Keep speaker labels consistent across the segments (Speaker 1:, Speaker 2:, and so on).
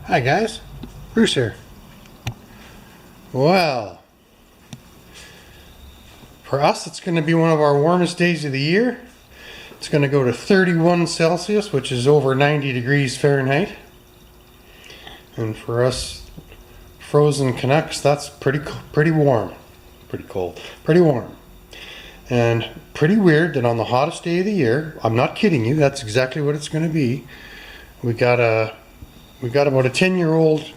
Speaker 1: Hi guys, Bruce here. Well, for us it's going to be one of our warmest days of the year. It's going to go to 31 Celsius, which is over 90 degrees Fahrenheit. And for us frozen Canucks, that's pretty warm. Pretty cold, pretty warm. And pretty weird that on the hottest day of the year, I'm not kidding you, that's exactly what it's going to be. We got about a 10-year-old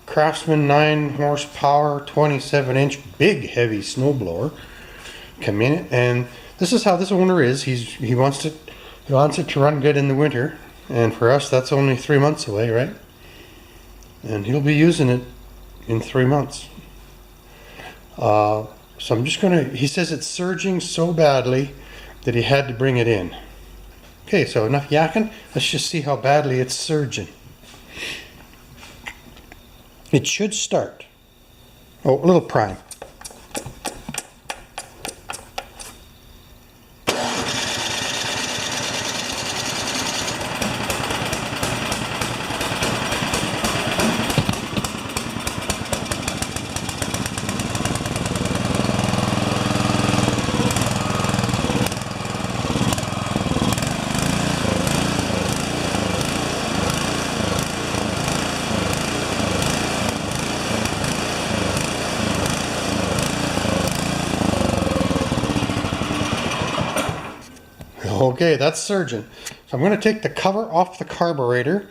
Speaker 1: Craftsman 9 horsepower 27-inch big heavy snowblower come in, and this is how this owner is. He wants it to run good in the winter, and for us that's only 3 months away, right? And he'll be using it in 3 months. So I'm just gonna, he says it's surging so badly that he had to bring it in. Okay, so enough yakking, let's just see how badly it's surging. It should start. Oh, a little prime. Okay, that's surging. So I'm going to take the cover off the carburetor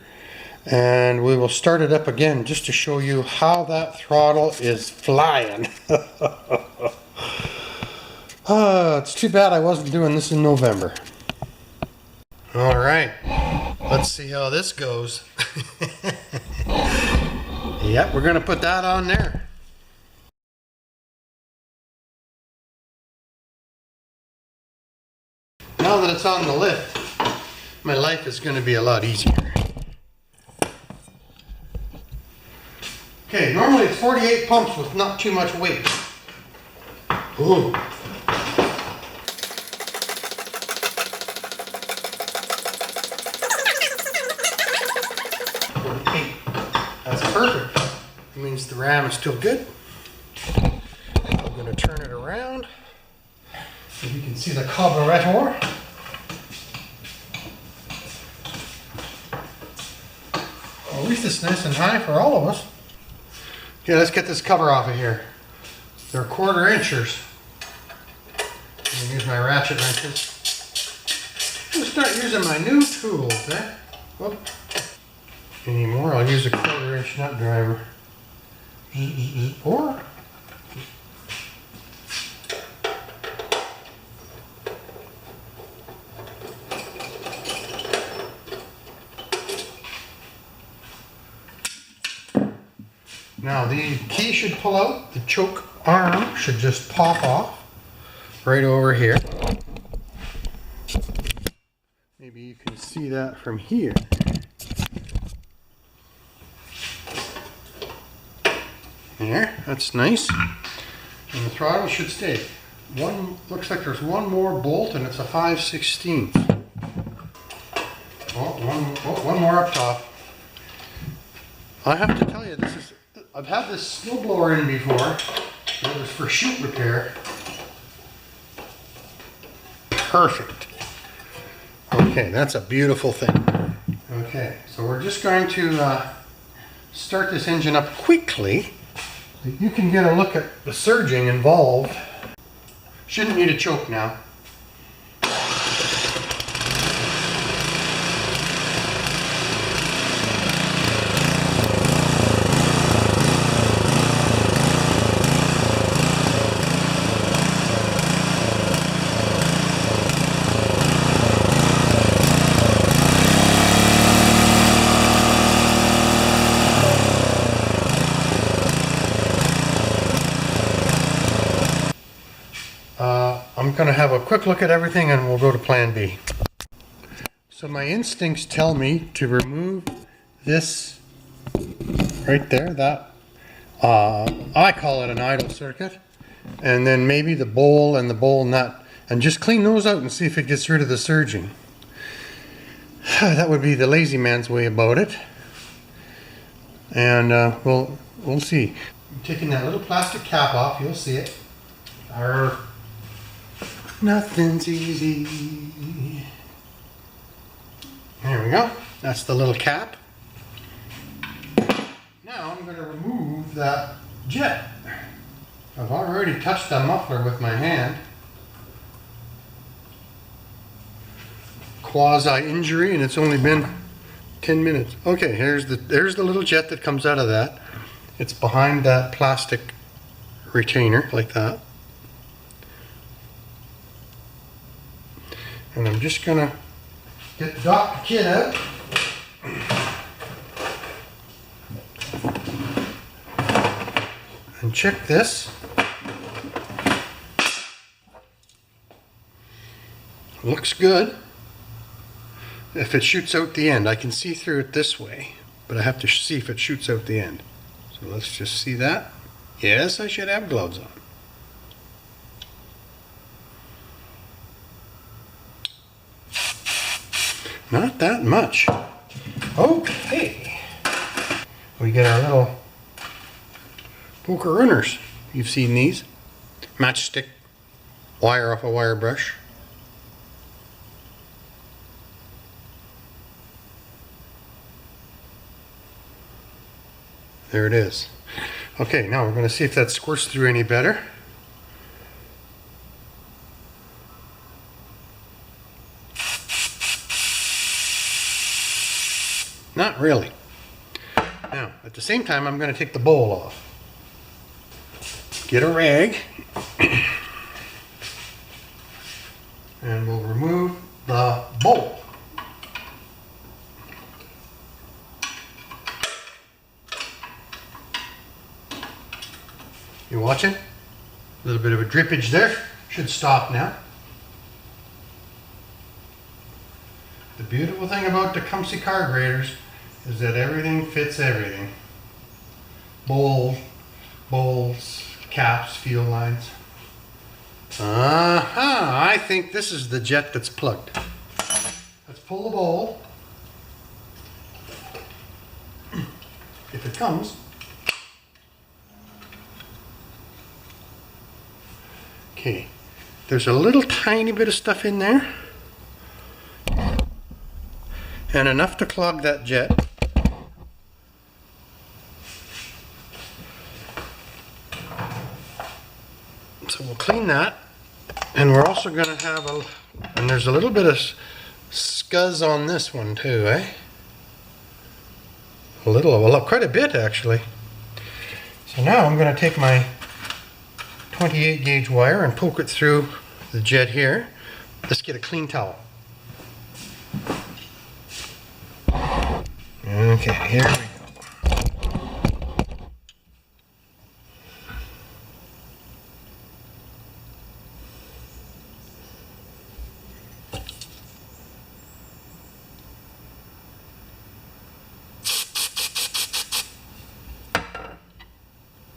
Speaker 1: and we will start it up again just to show you how that throttle is flying. It's too bad I wasn't doing this in November. Alright, let's see how this goes. Yep, we're going to put that on there. Now that it's on the lift, my life is going to be a lot easier. Okay, normally it's 48 pumps with not too much weight. Ooh. That's perfect. It means the ram is still good. I'm going to turn it around. So you can see the carburetor. Well, at least it's nice and high for all of us. Okay, let's get this cover off of here. They're 1/4 inchers. I'm going to use my ratchet wrenches. I'm going to start using my new tools, eh? Whoop. Anymore, I'll use a 1/4 inch nut driver. Or now the key should pull out, the choke arm should just pop off right over here. Maybe you can see that from here. There, that's nice. And the throttle should stay. Looks like there's one more bolt and it's a 5/16. One more up top. I have to tell you, I've had this snowblower in before. It was for chute repair. Perfect. Okay, that's a beautiful thing. Okay, so we're just going to start this engine up quickly. You can get a look at the surging involved. Shouldn't need a choke now. I'm going to have a quick look at everything and we'll go to plan B. So my instincts tell me to remove this right there, that I call it an idle circuit, and then maybe the bowl and the bowl nut, and just clean those out and see if it gets rid of the surging. That would be the lazy man's way about it. and we'll see. I'm taking that little plastic cap off, you'll see it. Nothing's easy. There we go. That's the little cap. Now I'm going to remove that jet. I've already touched the muffler with my hand. Quasi-injury, and it's only been 10 minutes. Okay, there's the little jet that comes out of that. It's behind that plastic retainer, like that. And I'm just gonna get the Dr. Kit out. And check this. Looks good. If it shoots out the end, I can see through it this way, but I have to see if it shoots out the end. So let's just see that. Yes, I should have gloves on. Not that much. Okay. We get our little poker runners. You've seen these. Matchstick wire off a wire brush. There it is. Okay, now we're going to see if that squirts through any better. Not really. Now, at the same time, I'm going to take the bowl off. Get a rag. And we'll remove the bowl. You watching? A little bit of a drippage there. Should stop now. The beautiful thing about the Tecumseh carburetors is that everything fits everything. Bowls, caps, fuel lines. I think this is the jet that's plugged. Let's pull the bowl. If it comes. Okay, there's a little tiny bit of stuff in there. And enough to clog that jet. So we'll clean that. And we're also going to have and there's a little bit of scuzz on this one too, eh? Well, quite a bit actually. So now I'm going to take my 28 gauge wire and poke it through the jet here. Let's get a clean towel. Okay, here we go.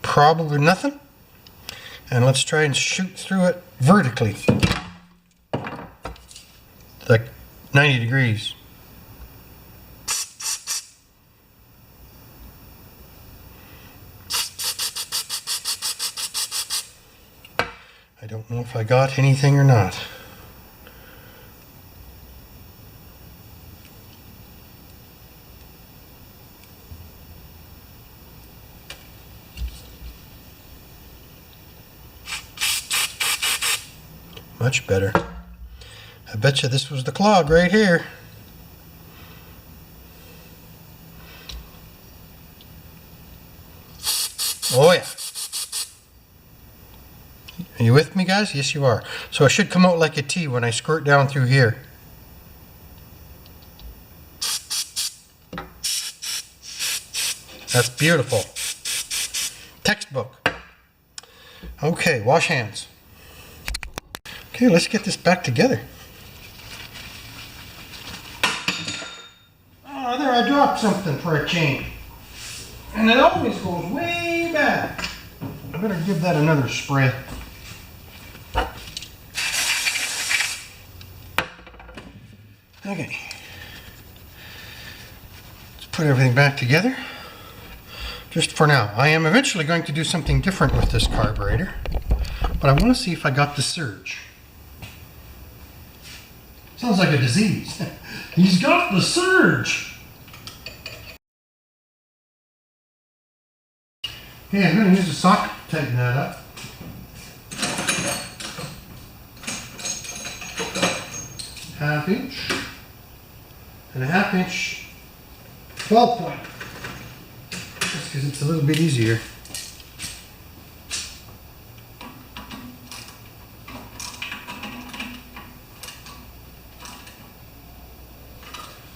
Speaker 1: Probably nothing. And let's try and shoot through it vertically. Like 90 degrees. I don't know if I got anything or not. Much better. I bet you this was the clog right here. Oh yeah. Are you with me, guys? Yes, you are. So it should come out like a T when I squirt down through here. That's beautiful. Textbook. Okay, wash hands. Okay, let's get this back together. Oh, there, I dropped something for a chain. And it always goes way back. I better give that another spray. Okay. Let's put everything back together. just for now. I am eventually going to do something different with this carburetor, but I want to see if I got the surge. Sounds like a disease. He's got the surge. Okay, I'm going to use a socket to tighten that up. Half-inch and a half-inch 12-point, just because it's a little bit easier.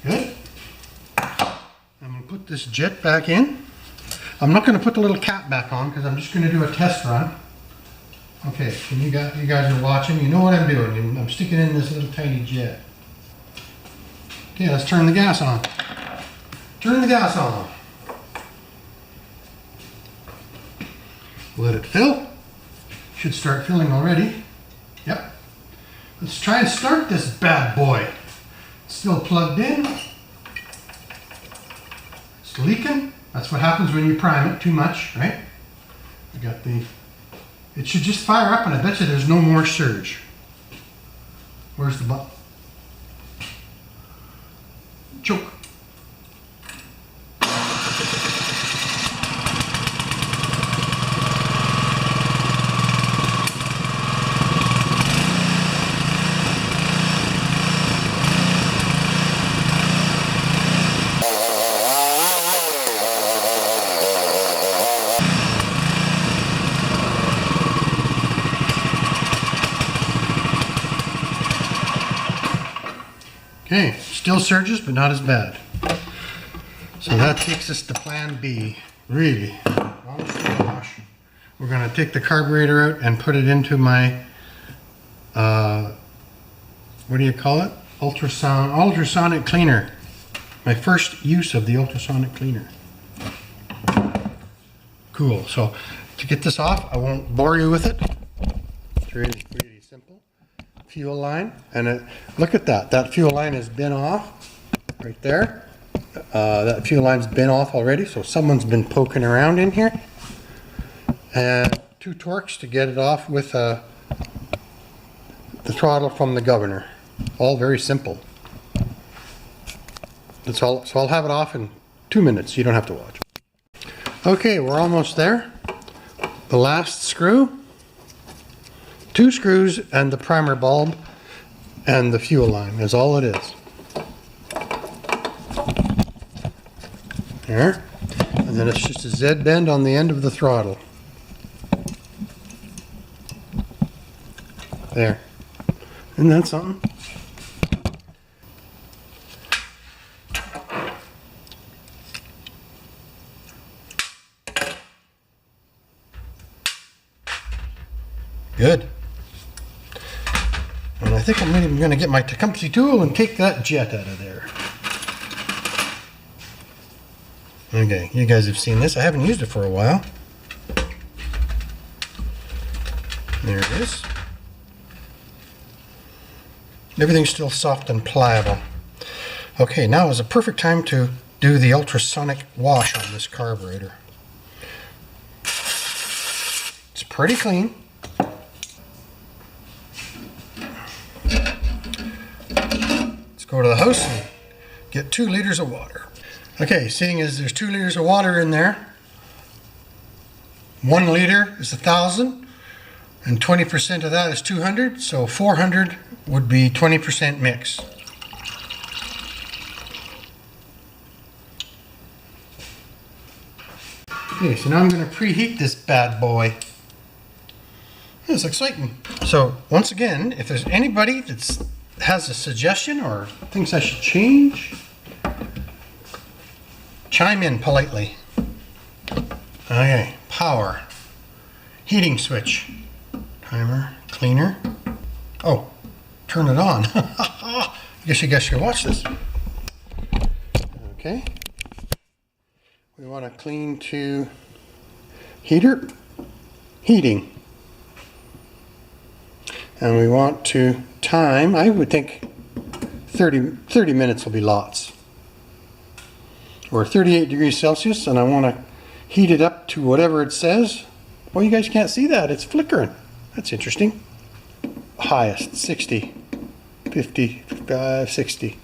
Speaker 1: Good. I'm going to put this jet back in. I'm not going to put the little cap back on because I'm just going to do a test run. Okay, and you guys are watching, you know what I'm doing. I'm sticking in this little tiny jet. Okay, let's turn the gas on. Turn the gas on. Let it fill. Should start filling already. Yep. Let's try and start this bad boy. It's still plugged in. It's leaking. That's what happens when you prime it too much, right? I got the... It should just fire up, and I bet you there's no more surge. Where's the button? Choke. Okay, still surges, but not as bad. So that takes us to plan B. Really, honest to gosh. We're going to take the carburetor out and put it into my, what do you call it? Ultrasonic cleaner. My first use of the ultrasonic cleaner. Cool. So to get this off, I won't bore you with it. It's really simple. Fuel line, and look at that. That fuel line has been off right there. That fuel line's been off already, so someone's been poking around in here. And 2 torques to get it off with the throttle from the governor. All very simple. That's all. So I'll have it off in 2 minutes. You don't have to watch. Okay, we're almost there. The last screw. 2 screws and the primer bulb and the fuel line is all it is. There. And then it's just a Z bend on the end of the throttle. There. Isn't that something? Good. And I think I'm even going to get my Tecumseh tool and take that jet out of there. Okay, you guys have seen this. I haven't used it for a while. There it is. Everything's still soft and pliable. Okay, now is a perfect time to do the ultrasonic wash on this carburetor. It's pretty clean. Go to the house and get 2 liters of water. Okay, seeing as there's 2 liters of water in there, 1 liter is 1,000, and 20% of that is 200, so 400 would be 20% mix. Okay, so now I'm going to preheat this bad boy. It's exciting. So once again, if there's anybody that's has a suggestion or thinks I should change, chime in politely. Okay, power, heating switch, timer, cleaner. Oh, turn it on. I guess you guys should watch this. Okay, we want to clean to heater, heating. And we want to time, I would think 30 minutes will be lots. We're 38 degrees Celsius, and I want to heat it up to whatever it says. Well, you guys can't see that. It's flickering. That's interesting. Highest, 60, 50, 55, 60.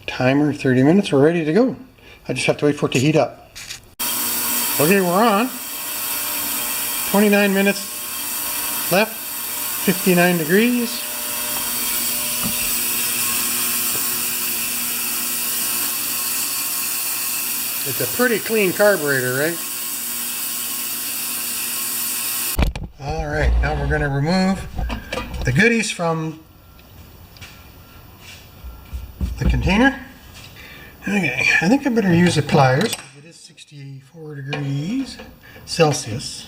Speaker 1: Timer, 30 minutes. We're ready to go. I just have to wait for it to heat up. Okay, we're on. 29 minutes left. 59 degrees. It's a pretty clean carburetor, right? All right, now we're going to remove the goodies from the container. Okay, I think I better use the pliers. It is 64 degrees Celsius.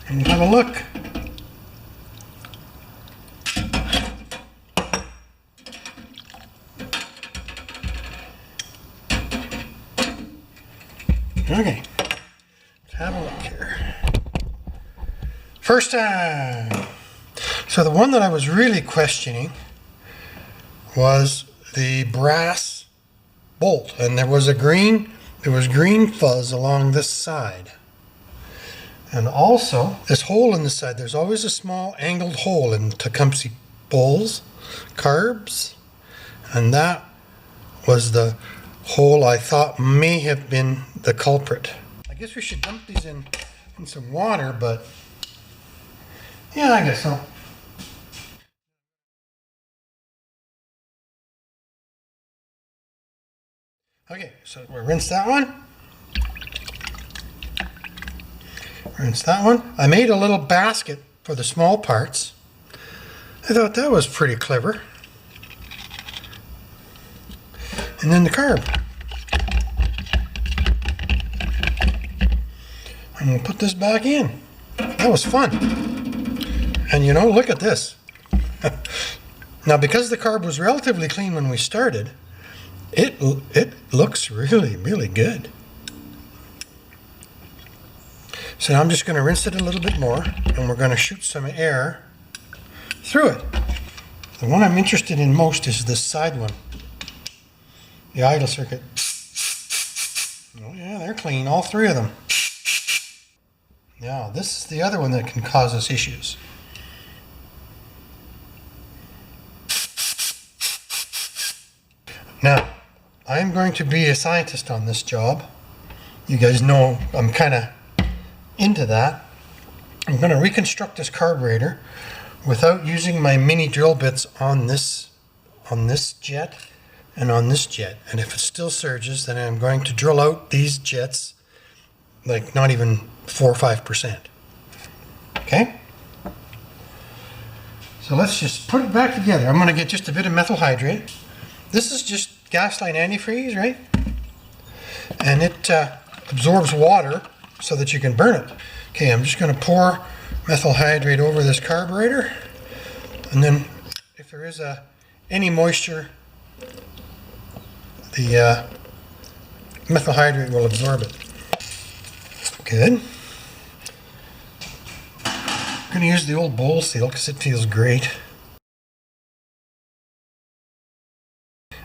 Speaker 1: And have a look. Okay, let's have a look here. First time. So the one that I was really questioning was the brass bolt, and there was green fuzz along this side. And also this hole in the side, there's always a small angled hole in Tecumseh bowls, carbs, and that was the hole I thought may have been the culprit. I guess we should dump these in some water, but yeah, I guess so. Okay, so we'll rinse that one. Rinse that one. I made a little basket for the small parts. I thought that was pretty clever. And then the carb. And we'll put this back in. That was fun. And you know, look at this. Now, because the carb was relatively clean when we started, it looks really, really good. So now I'm just going to rinse it a little bit more, and we're going to shoot some air through it. The one I'm interested in most is this side one. The idle circuit. Oh yeah, they're clean, all three of them. Now, this is the other one that can cause us issues. Now, I'm going to be a scientist on this job. You guys know I'm kind of into that. I'm going to reconstruct this carburetor without using my mini drill bits on this jet and on this jet. And if it still surges, then I'm going to drill out these jets like not even 4 or 5%. Okay? So let's just put it back together. I'm going to get just a bit of methyl hydrate. This is just gasline antifreeze, right? And it absorbs water so that you can burn it. Okay, I'm just going to pour methyl hydrate over this carburetor, and then if there is any moisture, the methyl hydrate will absorb it. Good. I'm going to use the old bowl seal because it feels great.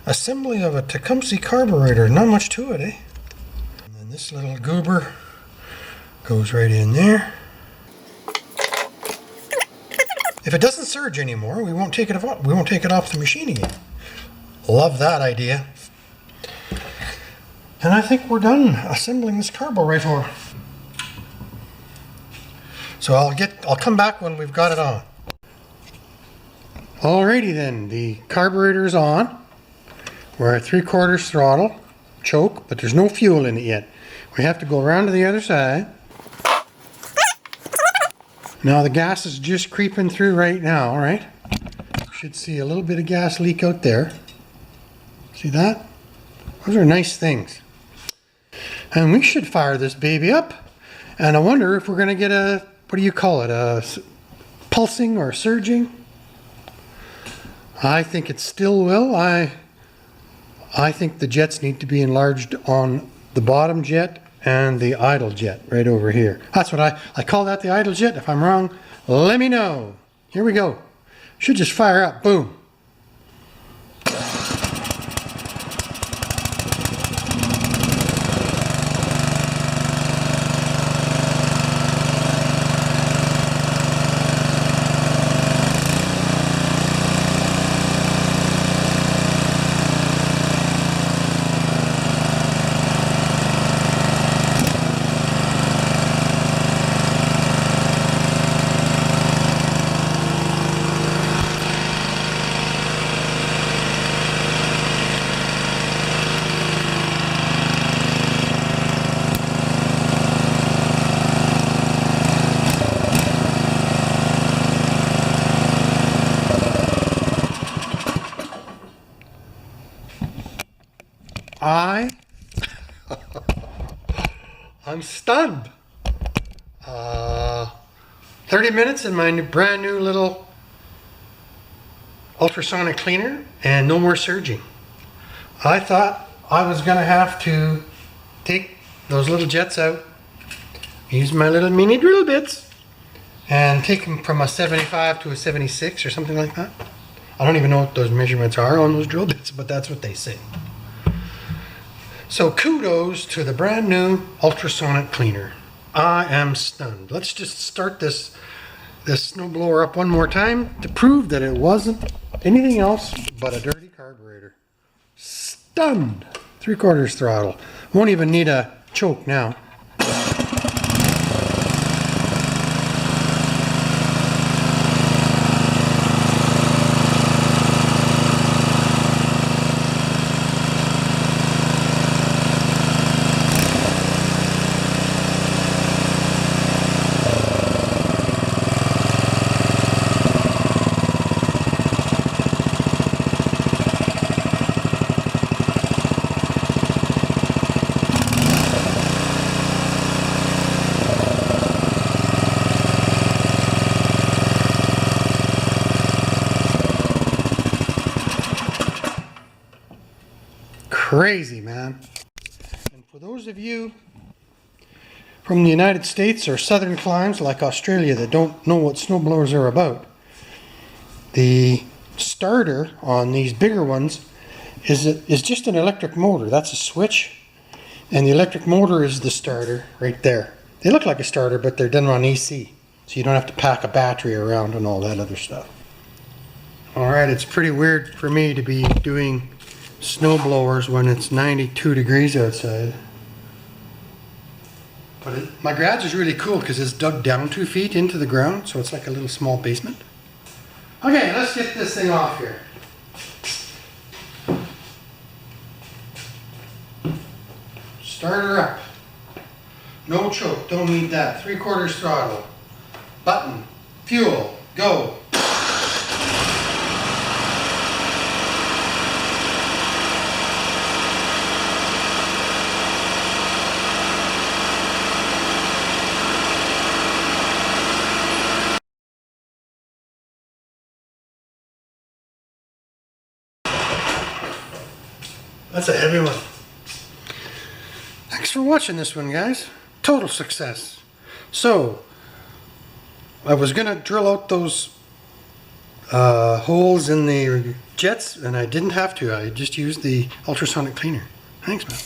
Speaker 1: Assembly of a Tecumseh carburetor, not much to it, eh? And then this little goober goes right in there. If it doesn't surge anymore, we won't take it off. We won't take it off the machine again. Love that idea. And I think we're done assembling this carburetor. So I'll come back when we've got it on. Alrighty then, the carburetor is on. We're at 3/4 throttle, choke, but there's no fuel in it yet. We have to go around to the other side. Now the gas is just creeping through right now, right? Should see a little bit of gas leak out there. See that? Those are nice things. And we should fire this baby up. And I wonder if we're going to get a, what do you call it, a pulsing or surging? I think it still will. I think the jets need to be enlarged on the bottom jet and the idle jet right over here. That's what I call that, the idle jet. If I'm wrong, let me know. Here we go. Should just fire up. Boom. I'm stunned. 30 minutes in my brand new little ultrasonic cleaner and no more surging. I thought I was gonna have to take those little jets out, use my little mini drill bits, and take them from a 75 to a 76 or something like that. I don't even know what those measurements are on those drill bits, but that's what they say. So kudos to the brand new ultrasonic cleaner. I am stunned. Let's just start this snowblower up one more time to prove that it wasn't anything else but a dirty carburetor. Stunned. 3/4 throttle. Won't even need a choke now. Crazy, man. And for those of you from the United States or southern climes like Australia that don't know what snowblowers are about, the starter on these bigger ones is just an electric motor. That's a switch, and the electric motor is the starter right there. They look like a starter, but they're done on AC, so you don't have to pack a battery around and all that other stuff. Alright, it's pretty weird for me to be doing snowblowers when it's 92 degrees outside. But my garage is really cool because it's dug down 2 feet into the ground, so it's like a little small basement. Okay, let's get this thing off here. Start her up. No choke, don't need that. 3/4 throttle. Button. Fuel. Go. That's a heavy one. Thanks for watching this one, guys. Total success. So, I was going to drill out those holes in the jets, and I didn't have to. I just used the ultrasonic cleaner. Thanks, man.